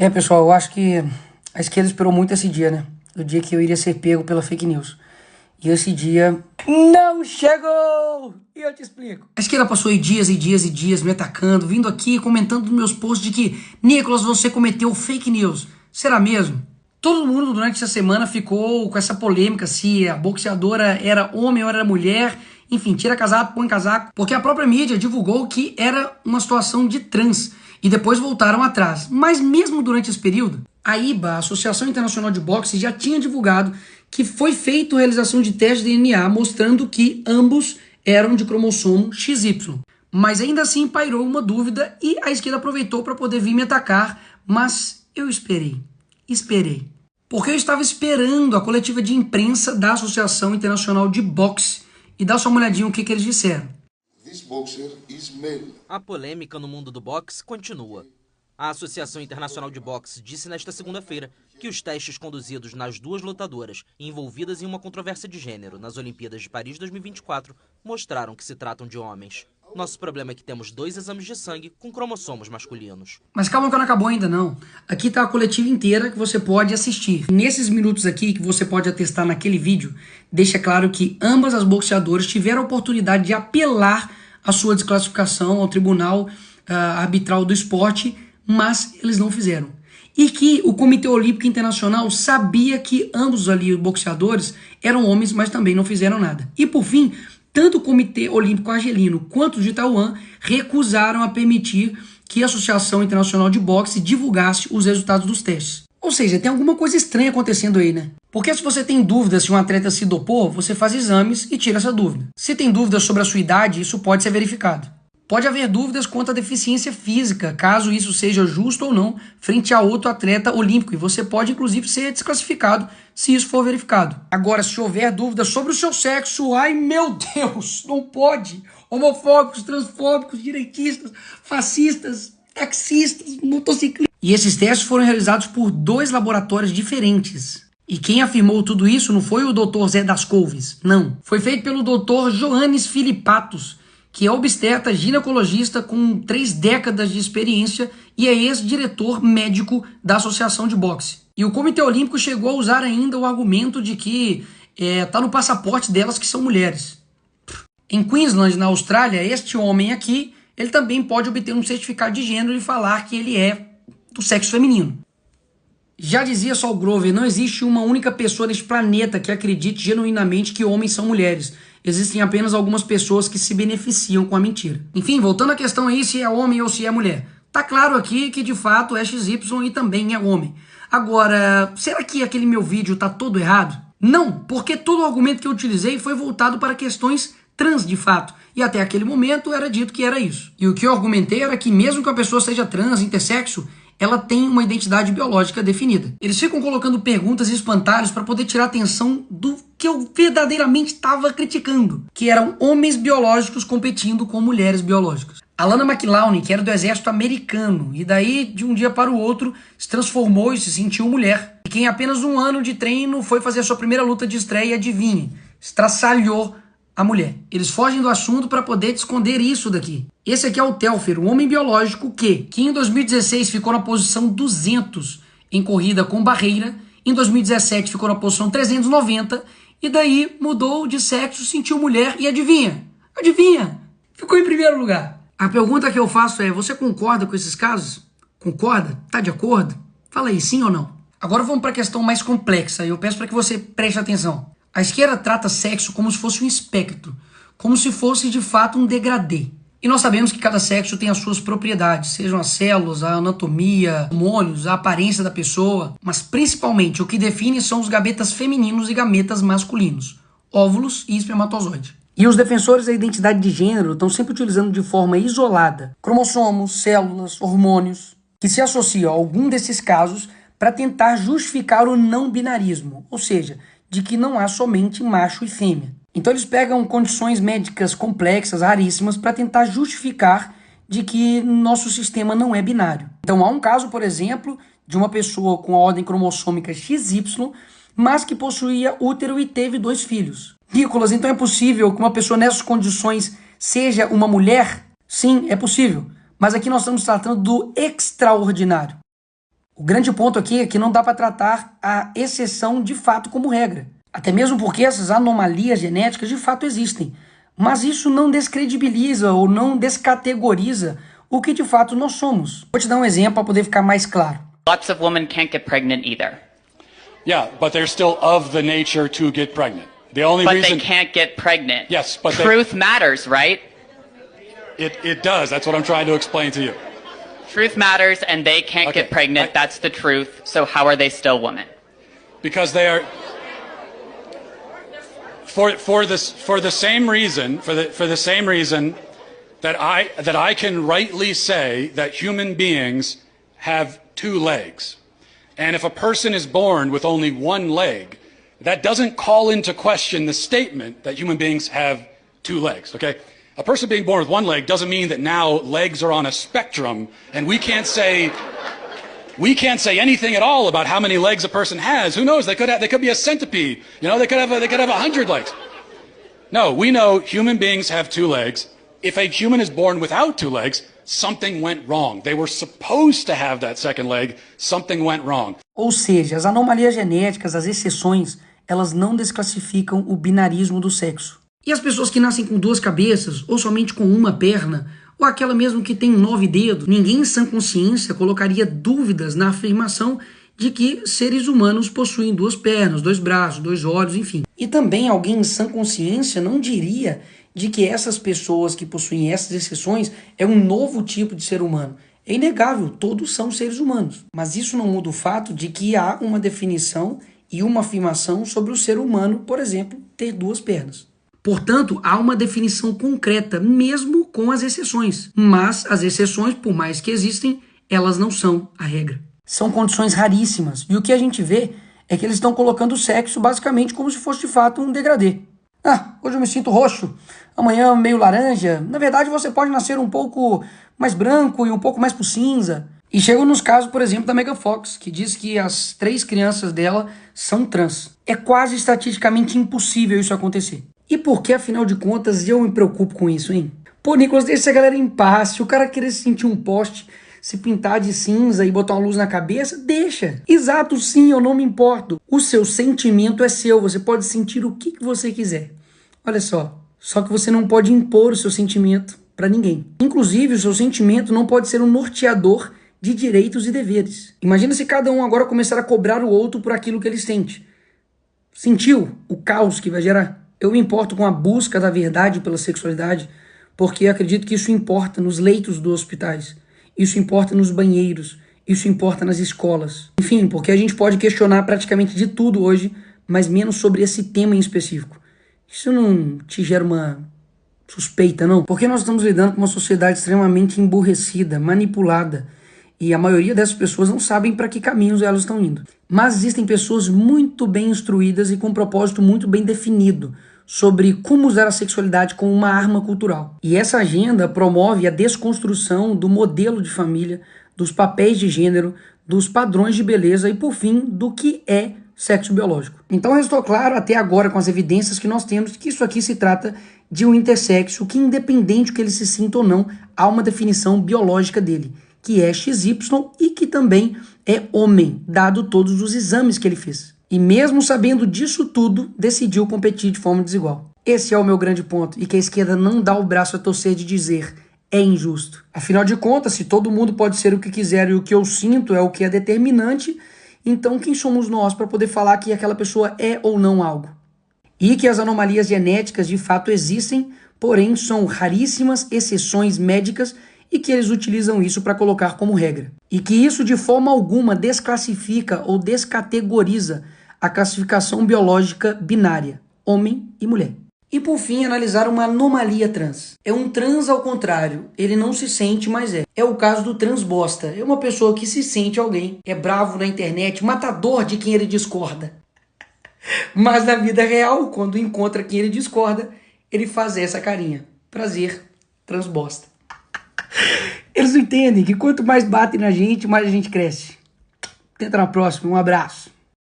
Pessoal, eu acho que a esquerda esperou muito esse dia, né? O dia que eu iria ser pego pela fake news. E esse dia não chegou! E eu te explico. A esquerda passou aí dias e dias e dias me atacando, vindo aqui comentando nos meus posts de que Nicolas, você cometeu fake news. Será mesmo? Todo mundo durante essa semana ficou com essa polêmica se a boxeadora era homem ou era mulher. Enfim, tira casaco, põe casaco. Porque a própria mídia divulgou que era uma situação de trans. E depois voltaram atrás. Mas mesmo durante esse período, a IBA, a Associação Internacional de Boxe, já tinha divulgado que foi feita a realização de teste de DNA mostrando que ambos eram de cromossomo XY. Mas ainda assim pairou uma dúvida e a esquerda aproveitou para poder vir me atacar, mas eu esperei. Porque eu estava esperando a coletiva de imprensa da Associação Internacional de Boxe e dá só uma olhadinha o que eles disseram. A polêmica no mundo do boxe continua. A Associação Internacional de Boxe disse nesta segunda-feira que os testes conduzidos nas duas lutadoras envolvidas em uma controvérsia de gênero nas Olimpíadas de Paris 2024 mostraram que se tratam de homens. Nosso problema é que temos 2 exames de sangue com cromossomos masculinos. Mas calma que não acabou ainda não. Aqui está a coletiva inteira que você pode assistir. Nesses minutos aqui que você pode atestar naquele vídeo, deixa claro que ambas as boxeadoras tiveram a oportunidade de apelar a sua desclassificação ao Tribunal Arbitral do Esporte, mas eles não fizeram. E que o Comitê Olímpico Internacional sabia que ambos ali, os boxeadores, eram homens, mas também não fizeram nada. E por fim, tanto o Comitê Olímpico Argelino quanto o de Taiwan recusaram a permitir que a Associação Internacional de Boxe divulgasse os resultados dos testes. Ou seja, tem alguma coisa estranha acontecendo aí, né? Porque se você tem dúvidas se um atleta se dopou, você faz exames e tira essa dúvida. Se tem dúvidas sobre a sua idade, isso pode ser verificado. Pode haver dúvidas quanto à deficiência física, caso isso seja justo ou não, frente a outro atleta olímpico. E você pode, inclusive, ser desclassificado se isso for verificado. Agora, se houver dúvidas sobre o seu sexo, ai meu Deus, não pode. Homofóbicos, transfóbicos, direitistas, fascistas, taxistas, motociclistas. E esses testes foram realizados por 2 laboratórios diferentes. E quem afirmou tudo isso não foi o Dr. Zé das Couves, não. Foi feito pelo Dr. Johannes Filipatos, que é obstetra ginecologista com 3 décadas de experiência e é ex-diretor médico da Associação de Boxe. E o Comitê Olímpico chegou a usar ainda o argumento de que tá no passaporte delas que são mulheres. Em Queensland, na Austrália, este homem aqui, ele também pode obter um certificado de gênero e falar que ele é do sexo feminino. Já dizia Saul Grover, não existe uma única pessoa neste planeta que acredite genuinamente que homens são mulheres. Existem apenas algumas pessoas que se beneficiam com a mentira. Enfim, voltando à questão aí se é homem ou se é mulher. Tá claro aqui que de fato é XY e também é homem. Agora, será que aquele meu vídeo tá todo errado? Não, porque todo o argumento que eu utilizei foi voltado para questões trans de fato. E até aquele momento era dito que era isso. E o que eu argumentei era que mesmo que a pessoa seja trans, intersexo, ela tem uma identidade biológica definida. Eles ficam colocando perguntas e espantalhos para poder tirar a atenção do que eu verdadeiramente estava criticando, que eram homens biológicos competindo com mulheres biológicas. A Lana McLaughlin, que era do exército americano, e daí, de um dia para o outro, se transformou e se sentiu mulher. E que em apenas 1 ano de treino foi fazer a sua primeira luta de estreia, adivinhe, estraçalhou a mulher. Eles fogem do assunto para poder esconder isso daqui. Esse aqui é o Telfer, um homem biológico que em 2016 ficou na posição 200 em corrida com barreira, em 2017 ficou na posição 390 e daí mudou de sexo, sentiu mulher e adivinha? Adivinha? Ficou em primeiro lugar. A pergunta que eu faço é, você concorda com esses casos? Concorda? Tá de acordo? Fala aí, sim ou não? Agora vamos para a questão mais complexa e eu peço para que você preste atenção. A esquerda trata sexo como se fosse um espectro, como se fosse de fato um degradê. E nós sabemos que cada sexo tem as suas propriedades, sejam as células, a anatomia, hormônios, a aparência da pessoa, mas principalmente o que define são os gametas femininos e gametas masculinos, óvulos e espermatozoide. E os defensores da identidade de gênero estão sempre utilizando de forma isolada cromossomos, células, hormônios, que se associam a algum desses casos para tentar justificar o não binarismo, ou seja, de que não há somente macho e fêmea. Então eles pegam condições médicas complexas, raríssimas, para tentar justificar de que nosso sistema não é binário. Então há um caso, por exemplo, de uma pessoa com a ordem cromossômica XY, mas que possuía útero e teve 2 filhos. Nicolas, então é possível que uma pessoa nessas condições seja uma mulher? Sim, é possível. Mas aqui nós estamos tratando do extraordinário. O grande ponto aqui é que não dá para tratar a exceção de fato como regra. Até mesmo porque essas anomalias genéticas de fato existem. Mas isso não descredibiliza ou não descategoriza o que de fato nós somos. Vou te dar um exemplo para poder ficar mais claro. Lots of women can't get pregnant either. Yeah, but they're still of the nature to get pregnant. The only But reason they can't get pregnant. Yes, but truth matters, right? It does. That's what I'm trying to explain to you. Truth matters and they can't get pregnant. That's the truth. So how are they still women? Because they are for the same reason that I can rightly say that human beings have two legs. And if a person is born with only one leg, that doesn't call into question the statement that human beings have two legs, okay? A person being born with one leg doesn't mean that now legs are on a spectrum and we can't say anything at all about how many legs a person has. Who knows? They could be a centipede. You know, they could have 100 legs. No, we know human beings have two legs. If a human is born without two legs, something went wrong. They were supposed to have that second leg. Something went wrong. Ou seja, as anomalias genéticas, as exceções, elas não desclassificam o binarismo do sexo. E as pessoas que nascem com duas cabeças, ou somente com uma perna, ou aquela mesmo que tem 9 dedos, ninguém em sã consciência colocaria dúvidas na afirmação de que seres humanos possuem 2 pernas, 2 braços, 2 olhos, enfim. E também alguém em sã consciência não diria de que essas pessoas que possuem essas exceções é um novo tipo de ser humano. É inegável, todos são seres humanos. Mas isso não muda o fato de que há uma definição e uma afirmação sobre o ser humano, por exemplo, ter 2 pernas. Portanto, há uma definição concreta, mesmo com as exceções. Mas as exceções, por mais que existem, elas não são a regra. São condições raríssimas. E o que a gente vê é que eles estão colocando o sexo basicamente como se fosse de fato um degradê. Ah, hoje eu me sinto roxo, amanhã meio laranja. Na verdade, você pode nascer um pouco mais branco e um pouco mais pro cinza. E chegam nos casos, por exemplo, da Megan Fox, que diz que as 3 crianças dela são trans. É quase estatisticamente impossível isso acontecer. E por que, afinal de contas, eu me preocupo com isso, hein? Pô, Nicolas, deixa essa galera em paz. Se o cara querer se sentir um poste, se pintar de cinza e botar uma luz na cabeça, deixa. Exato, sim, eu não me importo. O seu sentimento é seu, você pode sentir o que você quiser. Olha só que você não pode impor o seu sentimento para ninguém. Inclusive, o seu sentimento não pode ser um norteador de direitos e deveres. Imagina se cada um agora começar a cobrar o outro por aquilo que ele sente. Sentiu o caos que vai gerar? Eu me importo com a busca da verdade pela sexualidade, porque acredito que isso importa nos leitos dos hospitais, isso importa nos banheiros, isso importa nas escolas. Enfim, porque a gente pode questionar praticamente de tudo hoje, mas menos sobre esse tema em específico. Isso não te gera uma suspeita, não? Porque nós estamos lidando com uma sociedade extremamente emburrecida, manipulada, e a maioria dessas pessoas não sabem para que caminhos elas estão indo. Mas existem pessoas muito bem instruídas e com um propósito muito bem definido sobre como usar a sexualidade como uma arma cultural. E essa agenda promove a desconstrução do modelo de família, dos papéis de gênero, dos padrões de beleza e, por fim, do que é sexo biológico. Então restou claro até agora com as evidências que nós temos que isso aqui se trata de um intersexo que, independente que ele se sinta ou não, há uma definição biológica dele, que é XY e que também é homem, dado todos os exames que ele fez. E mesmo sabendo disso tudo, decidiu competir de forma desigual. Esse é o meu grande ponto, e que a esquerda não dá o braço a torcer de dizer é injusto. Afinal de contas, se todo mundo pode ser o que quiser e o que eu sinto é o que é determinante, então quem somos nós para poder falar que aquela pessoa é ou não algo? E que as anomalias genéticas de fato existem, porém são raríssimas exceções médicas e que eles utilizam isso para colocar como regra. E que isso de forma alguma desclassifica ou descategoriza a classificação biológica binária, homem e mulher. E por fim, analisar uma anomalia trans. É um trans ao contrário, ele não se sente, mas é. É o caso do transbosta, é uma pessoa que se sente alguém, é bravo na internet, matador de quem ele discorda. Mas na vida real, quando encontra quem ele discorda, ele faz essa carinha. Prazer, transbosta. Eles não entendem que quanto mais batem na gente, mais a gente cresce. Até na próxima, um abraço.